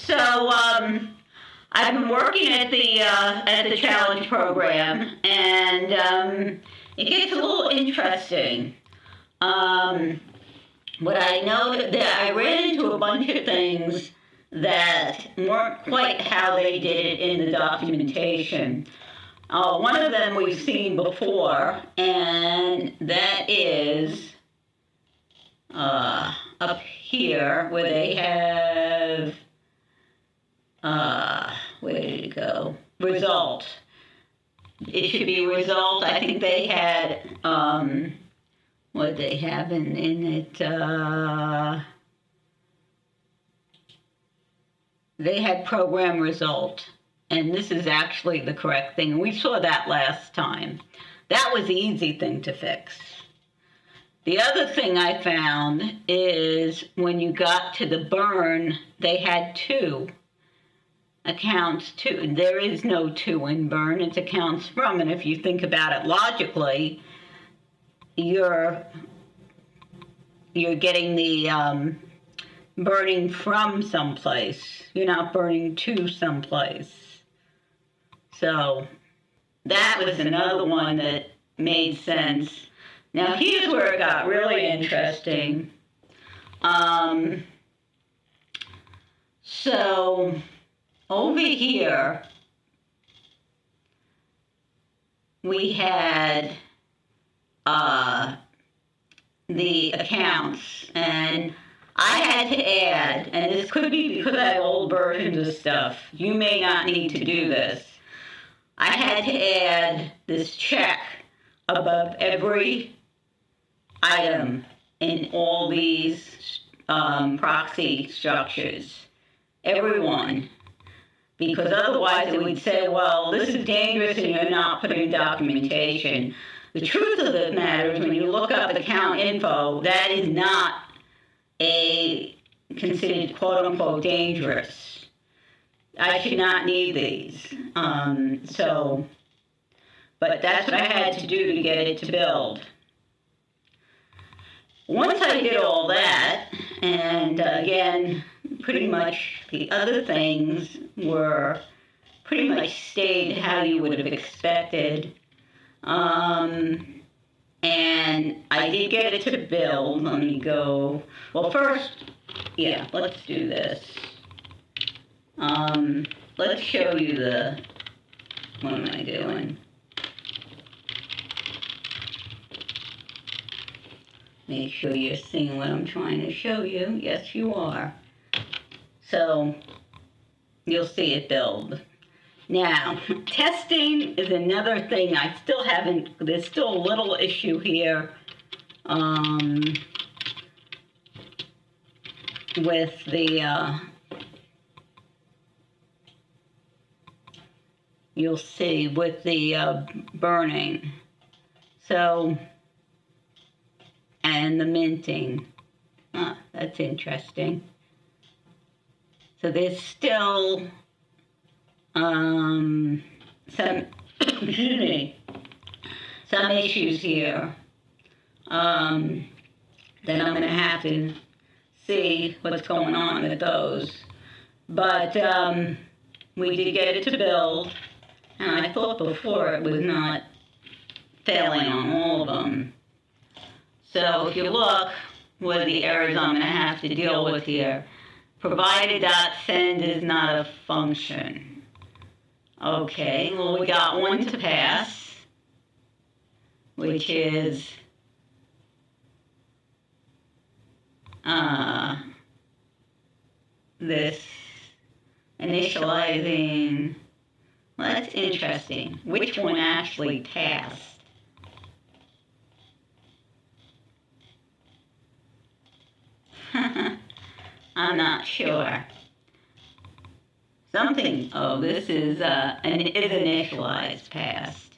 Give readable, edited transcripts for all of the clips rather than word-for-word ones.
So I've been working at the challenge program, and it gets a little interesting. What I know that I ran into a bunch of things that weren't quite how they did it in the documentation. One of them we've seen before, and that is up here where they have, where did it go? Result. It should be result. I think they had, what did they have in it? They had program result. And this is actually the correct thing. We saw that last time. That was the easy thing to fix. The other thing I found is when you got to the burn, they had two accounts too. There is no two in burn, it's accounts from. And if you think about it logically, you're getting the burning from someplace. You're not burning to someplace. So that was another one that made sense. Now here's where it got really interesting. So over here, we had the accounts, and I had to add, and this could be because I have old versions of stuff. You may not need to do this. I had to add this check above every item in all these proxy structures. Every one. Because otherwise it would say, well, this is dangerous and you're not putting documentation. The truth of the matter is when you look up account info, that is not considered quote-unquote dangerous. I should not need these. But that's what I had to do to get it to build. Once I did all that, and again, pretty much the other things were pretty much stayed how you would have expected. And I did get it to build. Let me go. Well, first, yeah, let's do this. Let's show you what am I doing? Make sure you're seeing what I'm trying to show you. Yes, you are. So, you'll see it build. Now, testing is another thing I still haven't, there's still a little issue here with the, you'll see, with the burning. So, and the minting. That's interesting. So there's still some excuse me, some issues here that I'm going to have to see what's going on with those. But we did get it to build, and I thought before it was not failing on all of them. So if you look, what are the errors I'm going to have to deal with here? Provided.send is not a function. Okay, well, we got one to pass, which is this initializing. Well, that's interesting. Which one actually passed? I'm not sure. Something, oh, this is initialized passed.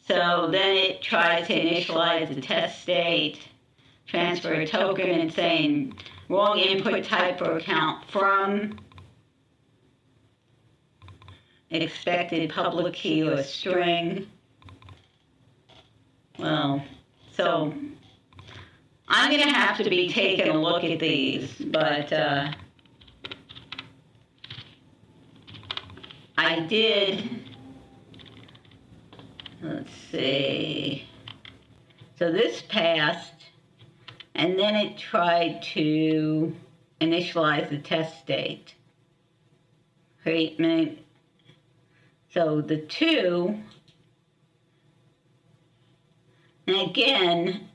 So then it tries to initialize the test state, transfer a token, and saying wrong input type for account from expected public key or string. Well, so I'm going to have to be taking a look at these, but I did, let's see, so this passed, and then it tried to initialize the test state. So the 2, and again,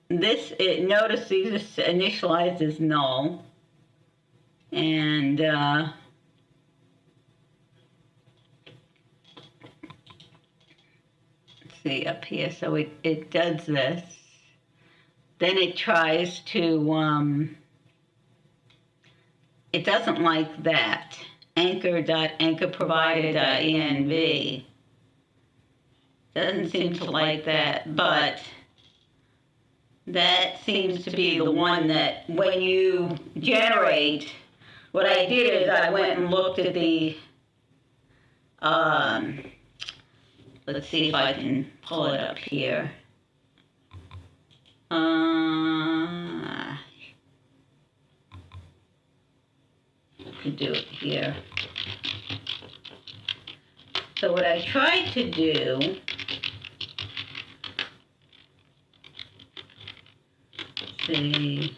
notice these initialized as null, and let's see up here, so it does this. Then it tries to, it doesn't like that. Anchor.anchorprovider.env. Doesn't seem to like that, but that seems to be the one that when you generate, what I did is I went and looked at the, let's see if I can pull it up here. Could do it here. So what I tried to do, let's see,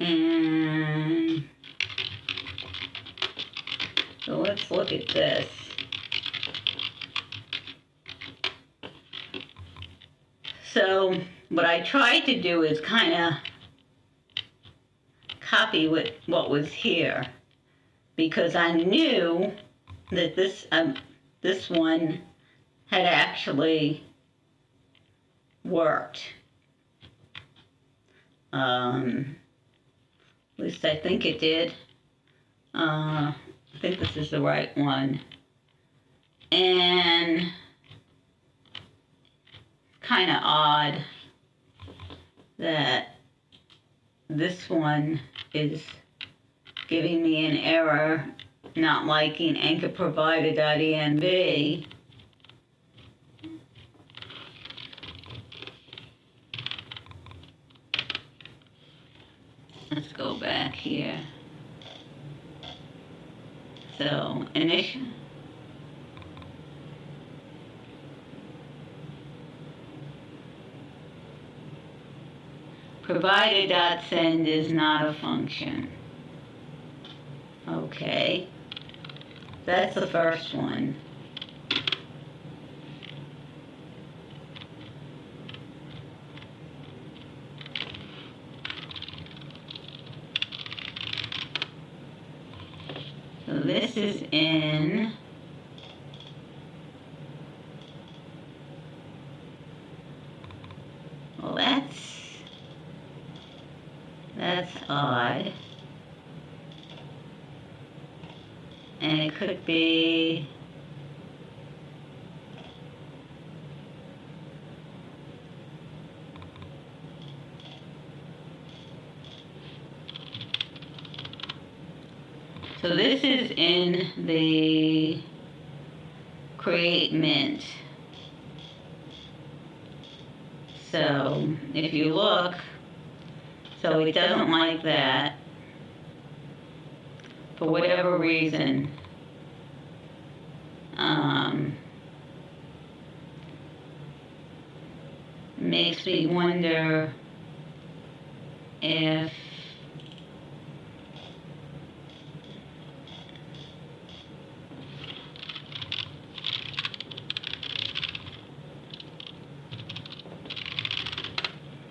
and so let's look at this. So what I tried to do is kind of copy what was here, because I knew that this one had actually worked. At least I think it did. I think this is the right one. And kind of odd that this one is giving me an error, not liking anchorprovider.env. Let's go back here. So, initial. Provider.send is not a function. Okay. That's the first one. So this is in well, that's odd. And it could be so this is in the create mint. So if you look, so it doesn't like that for whatever reason. Makes me wonder if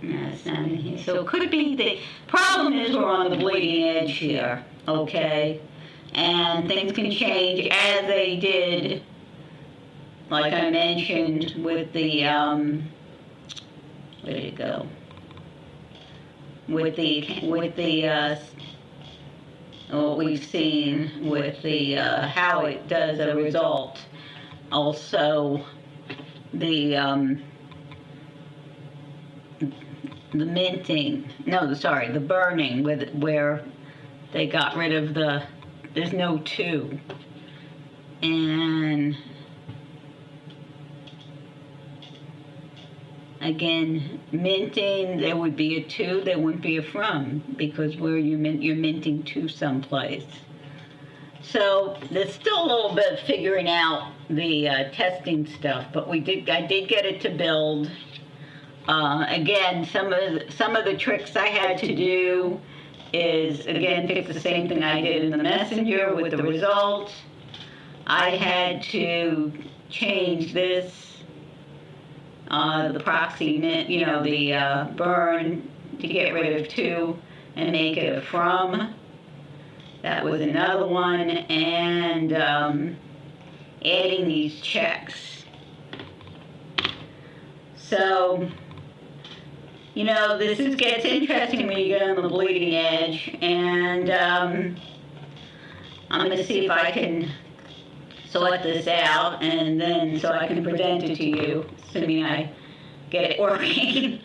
no, it's not in here. So it could be the problem is we're on the bleeding edge here, okay? And things can change as they did, like I mentioned with the where did it go? With the what we've seen with the how it does a result. Also, the minting. No, sorry, the burning where they got rid of the. There's no 2, and Again, minting, there would be a to, there wouldn't be a from, because where you're minting to someplace. So there's still a little bit of figuring out the testing stuff, but I did get it to build. Again, some of the tricks I had to do is, again, fix the same thing I did in the Messenger with the results. I had to change this, the proxy, the burn, to get rid of to and make it a from. That was another one, and adding these checks. So, this gets interesting when you get on the bleeding edge, and I'm going to see if I can sort this out, and then so I can present it to you, assuming I get it working.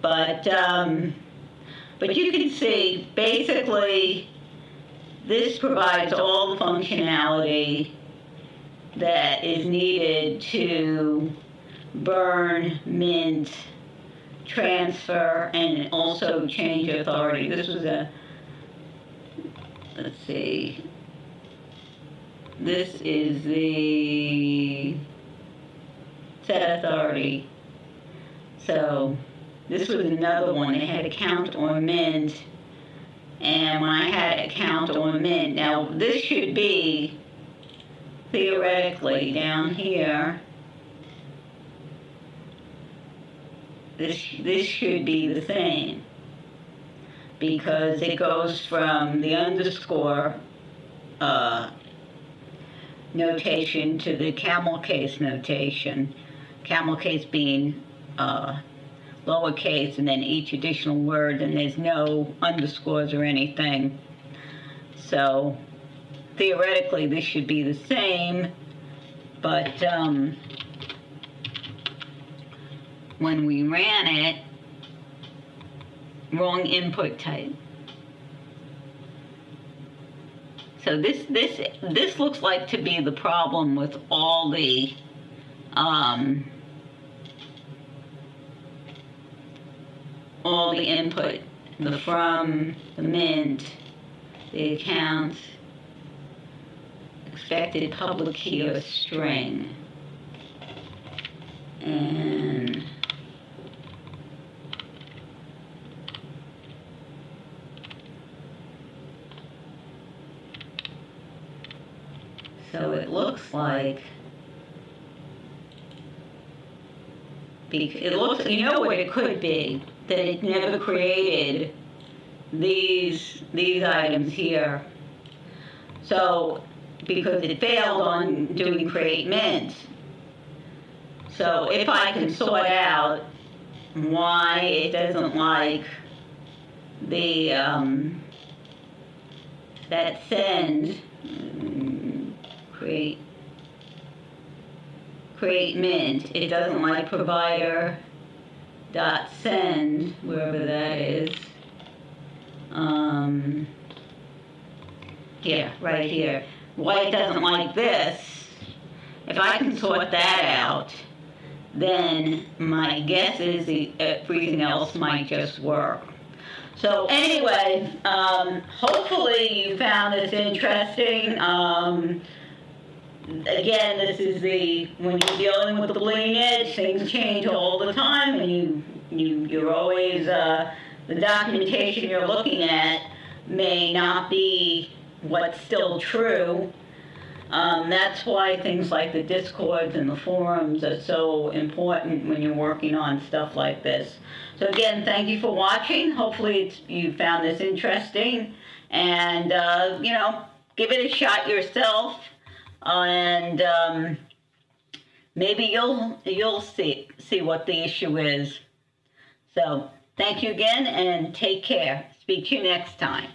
But you can see, basically, this provides all the functionality that is needed to burn, mint, transfer, and also change authority. This was let's see, this is the set authority. So this was another one. They had account or mint. And when I had account or mint, now this should be, theoretically, down here, this should be the same, because it goes from the underscore notation to the camel case notation, camel case being lowercase, and then each additional word, and there's no underscores or anything. So theoretically this should be the same, but when we ran it, wrong input type. So this looks like to be the problem with all the input, the from, the mint, the account, expected public key or string, and so it looks like, it looks, what it could be, that it never created these items here. So, because it failed on doing create mint. So if I can sort out why it doesn't like the, that send, create mint, it doesn't like provider dot send, wherever that is. Here, right here. Why it doesn't like this, if I can sort that out, then my guess is everything else might just work. So anyway, hopefully you found this interesting. Again, this is when you're dealing with the bleeding edge, things change all the time, and you're always, the documentation you're looking at may not be what's still true. That's why things like the Discords and the forums are so important when you're working on stuff like this. So again, thank you for watching. Hopefully you found this interesting, and give it a shot yourself, and maybe you'll see what the issue is. So thank you again, and take care. Speak to you next time.